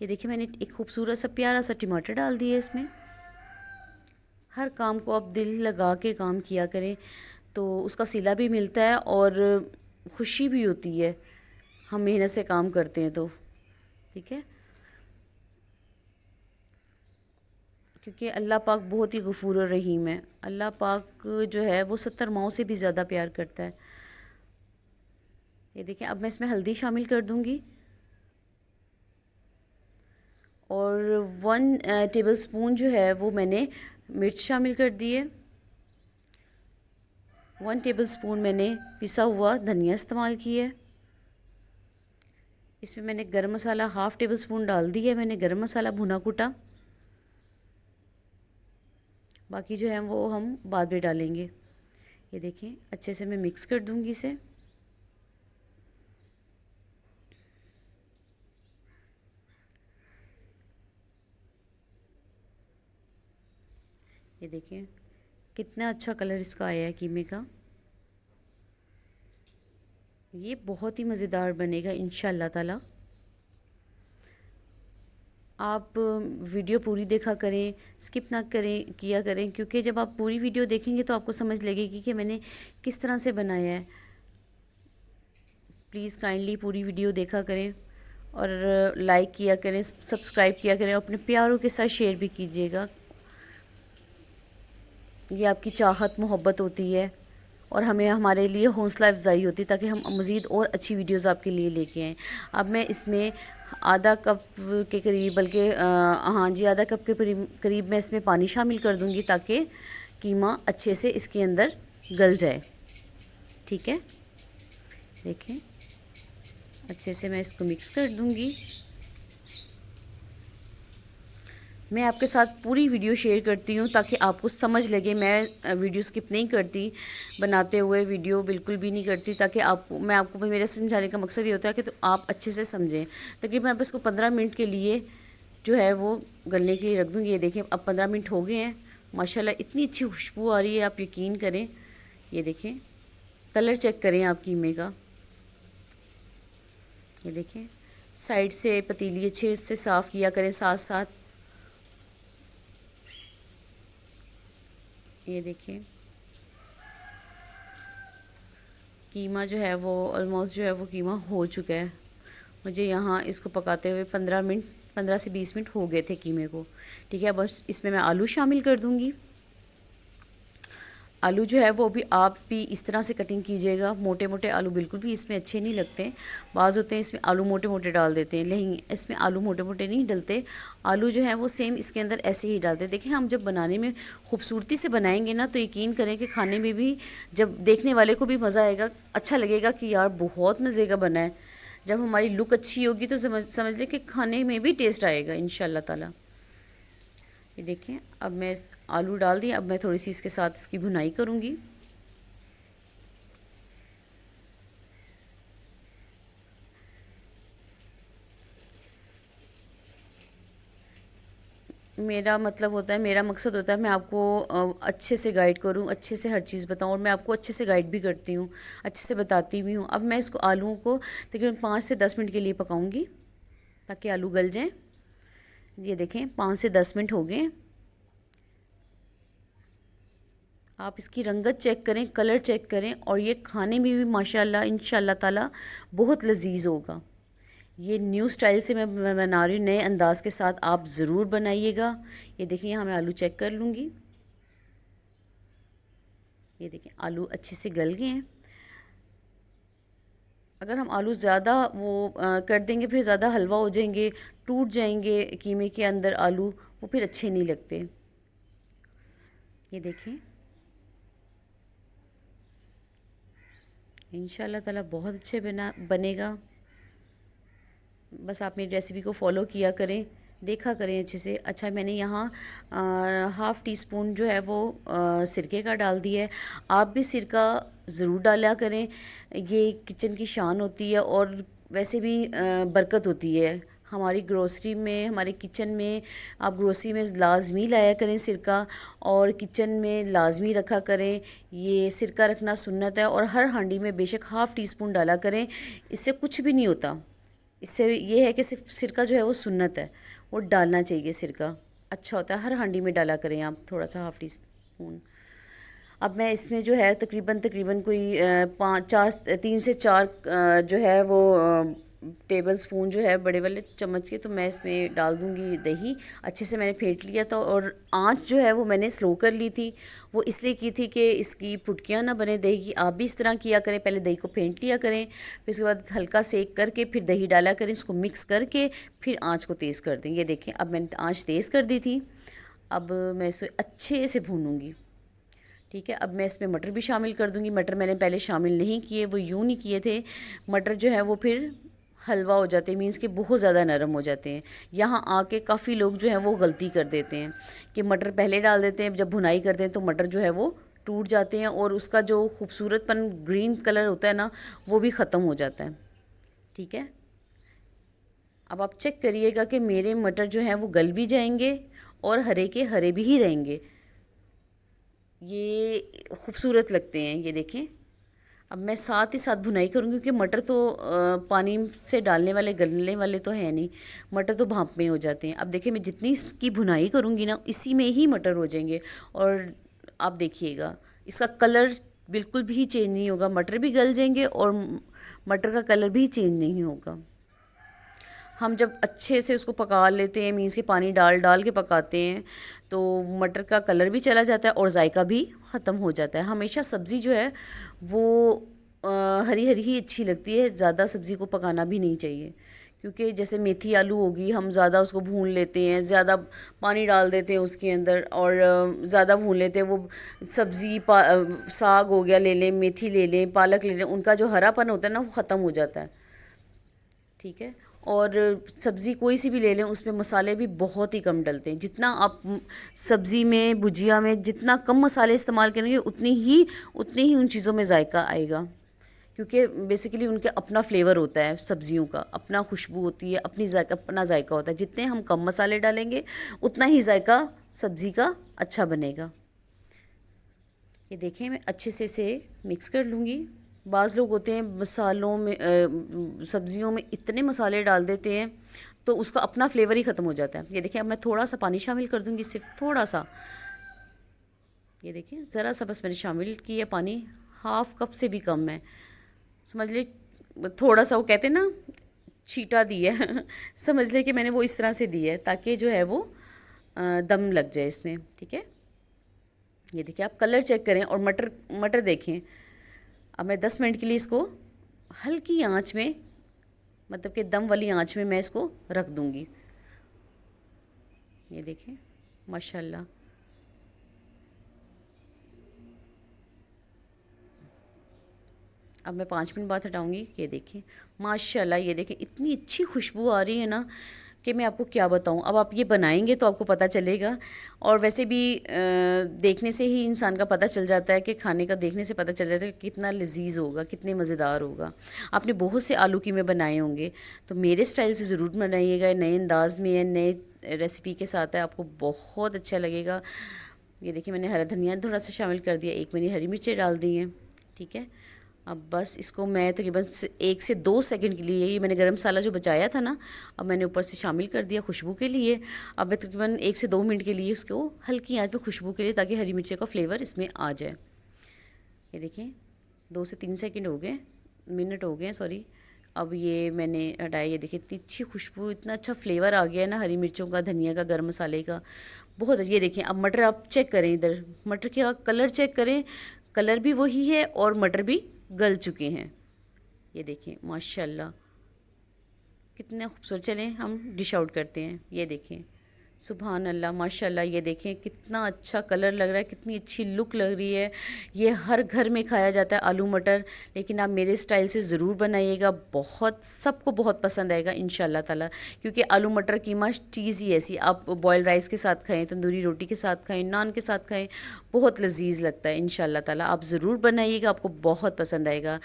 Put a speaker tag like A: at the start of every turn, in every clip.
A: یہ دیکھیں میں نے ایک خوبصورت سا پیارا سا ٹماٹر ڈال دیا اس میں۔ ہر کام کو آپ دل لگا کے کام کیا کریں تو اس کا صلہ بھی ملتا ہے اور خوشی بھی ہوتی ہے، ہم محنت سے کام کرتے ہیں تو ٹھیک ہے، کیونکہ اللہ پاک بہت ہی غفور الرحیم ہے۔ اللہ پاک جو ہے وہ 70 ماؤں سے بھی زیادہ پیار کرتا ہے۔ یہ دیکھیں اب میں اس میں ہلدی شامل کر دوں گی اور 1 ٹیبل سپون جو ہے وہ میں نے مرچ شامل کر دی ہے۔ 1 ٹیبل سپون میں نے پسا ہوا دھنیا استعمال کی ہے۔ اس میں میں نے گرم مسالہ 1/2 ٹیبل سپون ڈال دی ہے، میں نے گرم مسالہ بھنا کوٹا، باقی جو ہے وہ ہم بعد میں ڈالیں گے۔ یہ دیکھیں اچھے سے میں مکس کر دوں گی اسے۔ یہ دیکھیں کتنا اچھا کلر اس کا آیا ہے قیمے کا، یہ بہت ہی مزیدار بنے گا انشاءاللہ تعالی۔ آپ ویڈیو پوری دیکھا کریں، سکپ نہ کیا کریں، کیونکہ جب آپ پوری ویڈیو دیکھیں گے تو آپ کو سمجھ لگے گی کہ میں نے کس طرح سے بنایا ہے۔ پلیز کائنڈلی پوری ویڈیو دیکھا کریں اور لائک کیا کریں، سبسکرائب کیا کریں اور اپنے پیاروں کے ساتھ شیئر بھی کیجیے گا۔ یہ آپ کی چاہت محبت ہوتی ہے اور ہمیں ہمارے لیے حوصلہ افزائی ہوتی ہے تاکہ ہم مزید اور اچھی ویڈیوز آپ کے لیے لے کے آئیں۔ اب میں اس میں آدھا کپ کے قریب، بلکہ آدھا کپ کے قریب میں اس میں پانی شامل کر دوں گی تاکہ قیمہ اچھے سے اس کے اندر گل جائے، ٹھیک ہے۔ دیکھیں اچھے سے میں اس کو مکس کر دوں گی۔ میں آپ کے ساتھ پوری ویڈیو شیئر کرتی ہوں تاکہ آپ کو سمجھ لگے، میں ویڈیو سکپ نہیں کرتی بناتے ہوئے، ویڈیو بالکل بھی نہیں کرتی، تاکہ میں آپ کو میرے سمجھانے کا مقصد یہ ہوتا ہے کہ تو آپ اچھے سے سمجھیں۔ تقریباً آپ اس کو 15 منٹ کے لیے جو ہے وہ گلنے کے لیے رکھ دوں گی۔ یہ دیکھیں اب 15 منٹ ہو گئے ہیں، ماشاءاللہ اتنی اچھی خوشبو آ رہی ہے، آپ یقین کریں۔ یہ دیکھیں کلر چیک کریں آپ قیمے کا، یہ دیکھیں سائڈ سے پتیلی اچھے سے صاف کیا کریں ساتھ ساتھ۔ یہ دیکھیں قیمہ جو ہے وہ آلموسٹ جو ہے وہ قیمہ ہو چکا ہے۔ مجھے یہاں اس کو پکاتے ہوئے 15 سے 20 منٹ ہو گئے تھے قیمے کو، ٹھیک ہے۔ بس اس میں آلو شامل کر دوں گی۔ آلو جو ہے وہ بھی آپ بھی اس طرح سے کٹنگ کیجیے گا، موٹے موٹے آلو بالکل بھی اس میں اچھے نہیں لگتے۔ بعض ہوتے ہیں اس میں آلو موٹے موٹے ڈال دیتے ہیں، لیکن اس میں آلو موٹے موٹے نہیں ڈلتے، آلو جو ہے وہ سیم اس کے اندر ایسے ہی ڈالتے ہیں۔ دیکھیں ہم جب بنانے میں خوبصورتی سے بنائیں گے نا تو یقین کریں کہ کھانے میں بھی، جب دیکھنے والے کو بھی مزہ آئے گا، اچھا لگے گا کہ یار بہت مزے کا بنا ہے۔ جب ہماری لک اچھی ہوگی تو سمجھ لیں کہ کھانے میں بھی ٹیسٹ آئے گا انشاءاللہ تعالی۔ یہ دیکھیں اب میں آلو ڈال دی، اب میں تھوڑی سی اس کے ساتھ اس کی بھنائی کروں گی۔ میرا مطلب ہوتا ہے، میرا مقصد ہوتا ہے میں آپ کو اچھے سے گائیڈ کروں، اچھے سے ہر چیز بتاؤں، اور میں آپ کو اچھے سے گائیڈ بھی کرتی ہوں، اچھے سے بتاتی بھی ہوں۔ اب میں اس کو آلوؤں کو تقریباً 5 سے 10 منٹ کے لیے پکاؤں گی تاکہ آلو گل جائیں۔ یہ دیکھیں 5 سے 10 منٹ ہو گئے۔ آپ اس کی رنگت چیک کریں، کلر چیک کریں، اور یہ کھانے میں بھی ماشاءاللہ انشاءاللہ تعالی بہت لذیذ ہوگا۔ یہ نیو سٹائل سے میں بنا رہی ہوں، نئے انداز کے ساتھ آپ ضرور بنائیے گا۔ یہ دیکھیں یہاں میں آلو چیک کر لوں گی، یہ دیکھیں آلو اچھے سے گل گئے ہیں۔ اگر ہم آلو زیادہ وہ کر دیں گے پھر زیادہ حلوہ ہو جائیں گے، ٹوٹ جائیں گے قیمے کے اندر آلو، وہ پھر اچھے نہیں لگتے۔ یہ دیکھیں انشاءاللہ تعالی بہت اچھے بنے گا۔ بس آپ میری ریسیپی کو فالو کیا کریں، دیکھا کریں اچھے سے۔ اچھا میں نے یہاں 1/2 ٹی سپون جو ہے وہ سرکے کا ڈال دیا ہے۔ آپ بھی سرکہ ضرور ڈالا کریں، یہ کچن کی شان ہوتی ہے اور ویسے بھی برکت ہوتی ہے ہماری گروسری میں، ہمارے کچن میں۔ آپ گروسری میں لازمی لایا کریں سرکہ، اور کچن میں لازمی رکھا کریں۔ یہ سرکہ رکھنا سنت ہے، اور ہر ہانڈی میں بے شک 1/2 ٹی سپون ڈالا کریں، اس سے کچھ بھی نہیں ہوتا۔ اس سے یہ ہے کہ صرف سرکہ جو ہے وہ سنت ہے، وہ ڈالنا چاہیے سرکہ، اچھا ہوتا ہے، ہر ہانڈی میں ڈالا کریں آپ تھوڑا سا، ہاف ٹی اسپون۔ اب میں اس میں جو ہے تقریباً کوئی 3 سے 4 جو ہے وہ ٹیبل سپون جو ہے بڑے والے چمچ کے، تو میں اس میں ڈال دوں گی دہی۔ اچھے سے میں نے پھینٹ لیا تھا، اور آنچ جو ہے وہ میں نے سلو کر لی تھی، وہ اس لیے کی تھی کہ اس کی پھٹکیاں نہ بنے دہی کی۔ آپ بھی اس طرح کیا کریں، پہلے دہی کو پھینٹ لیا کریں، پھر اس کے بعد ہلکا سیک کر کے پھر دہی ڈالا کریں، اس کو مکس کر کے پھر آنچ کو تیز کر دیں۔ یہ دیکھیں اب میں نے آنچ تیز کر دی تھی، اب میں اسے اچھے سے بھونوں گی، ٹھیک ہے۔ اب میں اس میں مٹر بھی شامل کر دوں گی۔ مٹر میں نے پہلے شامل نہیں کیے، وہ یوں نہیں کیے تھے، مٹر جو ہے وہ پھر حلوہ ہو جاتے ہیں، مینس کہ بہت زیادہ نرم ہو جاتے ہیں۔ یہاں آ کے کافی لوگ جو ہیں وہ غلطی کر دیتے ہیں کہ مٹر پہلے ڈال دیتے ہیں، جب بھنائی کرتے ہیں تو مٹر جو ہے وہ ٹوٹ جاتے ہیں، اور اس کا جو خوبصورت پن گرین کلر ہوتا ہے نا، وہ بھی ختم ہو جاتا ہے، ٹھیک ہے۔ اب آپ چیک کریے گا کہ میرے مٹر جو ہیں وہ گل بھی جائیں گے اور ہرے کے ہرے بھی ہی رہیں گے، یہ خوبصورت لگتے ہیں۔ یہ دیکھیں اب میں ساتھ ہی ساتھ بھنائی کروں گی، کیونکہ مٹر تو پانی سے ڈالنے والے گلنے والے تو ہیں نہیں، مٹر تو بھاپ میں ہو جاتے ہیں۔ اب دیکھیں میں جتنی اس کی بھنائی کروں گی نا، اسی میں ہی مٹر ہو جائیں گے، اور آپ دیکھیے گا اس کا کلر بالکل بھی چینج نہیں ہوگا، مٹر بھی گل جائیں گے اور مٹر کا کلر بھی چینج نہیں ہوگا۔ ہم جب اچھے سے اس کو پکا لیتے ہیں، مینس کہ پانی ڈال ڈال کے پکاتے ہیں، تو مٹر کا کلر بھی چلا جاتا ہے اور ذائقہ بھی ختم ہو جاتا ہے۔ ہمیشہ سبزی جو ہے وہ ہری ہری ہی اچھی لگتی ہے، زیادہ سبزی کو پکانا بھی نہیں چاہیے، کیونکہ جیسے میتھی آلو ہوگی، ہم زیادہ اس کو بھون لیتے ہیں، زیادہ پانی ڈال دیتے ہیں اس کے اندر، اور زیادہ بھون لیتے ہیں۔ وہ سبزی ساگ ہو گیا لے لیں، میتھی لے لیں، پالک لے لیں، ان کا جو ہرا پن ہوتا ہے نا وہ ختم ہو جاتا ہے، ٹھیک ہے۔ اور سبزی کوئی سی بھی لے لیں، اس میں مسالے بھی بہت ہی کم ڈلتے ہیں۔ جتنا آپ سبزی میں، بھجیا میں جتنا کم مسالے استعمال کریں گے، اتنی ہی ان چیزوں میں ذائقہ آئے گا، کیونکہ بیسیکلی ان کے اپنا فلیور ہوتا ہے، سبزیوں کا اپنا خوشبو ہوتی ہے، اپنا ذائقہ ہوتا ہے۔ جتنے ہم کم مسالے ڈالیں گے، اتنا ہی ذائقہ سبزی کا اچھا بنے گا۔ یہ دیکھیں میں اچھے سے اسے مکس کر لوں گی۔ بعض لوگ ہوتے ہیں مسالوں میں، سبزیوں میں اتنے مسالے ڈال دیتے ہیں تو اس کا اپنا فلیور ہی ختم ہو جاتا ہے۔ یہ دیکھیں اب میں تھوڑا سا پانی شامل کر دوں گی، صرف تھوڑا سا، یہ دیکھیں ذرا سا بس میں نے شامل کیا پانی، ہاف کپ سے بھی کم ہے، سمجھ لے تھوڑا سا، وہ کہتے ہیں نا چھیٹا دی ہے سمجھ لے کہ میں نے وہ اس طرح سے دی ہے تاکہ جو ہے وہ دم لگ جائے اس میں، ٹھیک ہے۔ یہ دیکھیں آپ کلر چیک کریں، اور مٹر دیکھیں۔ اب میں 10 منٹ کے لیے اس کو ہلکی آنچ میں، مطلب کہ دم والی آنچ میں اس کو رکھ دوں گی۔ یہ دیکھیں ماشاءاللہ، اب میں 5 منٹ بعد ہٹاؤں گی۔ یہ دیکھیں ماشاءاللہ، یہ دیکھیں اتنی اچھی خوشبو آ رہی ہے نا کہ میں آپ کو کیا بتاؤں۔ اب آپ یہ بنائیں گے تو آپ کو پتہ چلے گا، اور ویسے بھی دیکھنے سے ہی انسان کا پتہ چل جاتا ہے، کہ کھانے کا دیکھنے سے پتہ چل جاتا ہے کہ کتنا لذیذ ہوگا، کتنے مزیدار ہوگا۔ آپ نے بہت سے آلو قیمے بنائے ہوں گے، تو میرے سٹائل سے ضرور بنائیے گا، نئے انداز میں ہے، نئے ریسیپی کے ساتھ ہے، آپ کو بہت اچھا لگے گا۔ یہ دیکھیں میں نے ہرا دھنیا تھوڑا سا شامل کر دیا، ایک میں نے ہری مرچیں ڈال دی ہیں، ٹھیک ہے۔ اب بس اس کو میں تقریباً 1 سے 2 سیکنڈ کے لیے، یہ میں نے گرم مسالہ جو بچایا تھا نا، اب میں نے اوپر سے شامل کر دیا خوشبو کے لیے۔ اب میں تقریباً 1 سے 2 منٹ کے لیے اس کو ہلکی آنچ پہ خوشبو کے لیے، تاکہ ہری مرچیں کا فلیور اس میں آ جائے۔ یہ دیکھیں 2 سے 3 سیکنڈ ہو گئے، منٹ ہو گئے سوری۔ اب یہ میں نے ہٹایا، یہ دیکھیں اتنی اچھی خوشبو، اتنا اچھا فلیور آ گیا ہے نا ہری مرچوں کا، دھنیا کا، گرم مسالے کا، بہت اچھا۔ یہ دیکھیں اب مٹر آپ چیک کریں، ادھر مٹر کا کلر چیک کریں، کلر بھی وہی ہے اور مٹر بھی گل چکے ہیں۔ یہ دیکھیں ماشاءاللہ کتنے خوبصورت۔ چلیں ہم ڈش آؤٹ کرتے ہیں۔ یہ دیکھیں سبحان اللہ ماشاءاللہ، یہ دیکھیں کتنا اچھا کلر لگ رہا ہے، کتنی اچھی لک لگ رہی ہے۔ یہ ہر گھر میں کھایا جاتا ہے آلو مٹر، لیکن آپ میرے سٹائل سے ضرور بنائیے گا، سب کو بہت پسند آئے گا انشاءاللہ تعالیٰ، کیونکہ آلو مٹر قیمہ چیز ہی ایسی، آپ بوائل رائس کے ساتھ کھائیں، تندوری روٹی کے ساتھ کھائیں، نان کے ساتھ کھائیں، بہت لذیذ لگتا ہے انشاءاللہ تعالیٰ۔ آپ ضرور بنائیے گا، آپ کو بہت پسند آئے گا،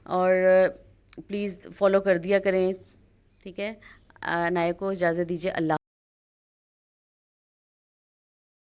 A: اور پلیز فالو کر دیا کریں، ٹھیک ہے۔ عنایہ کو اجازت دیجیے، اللہ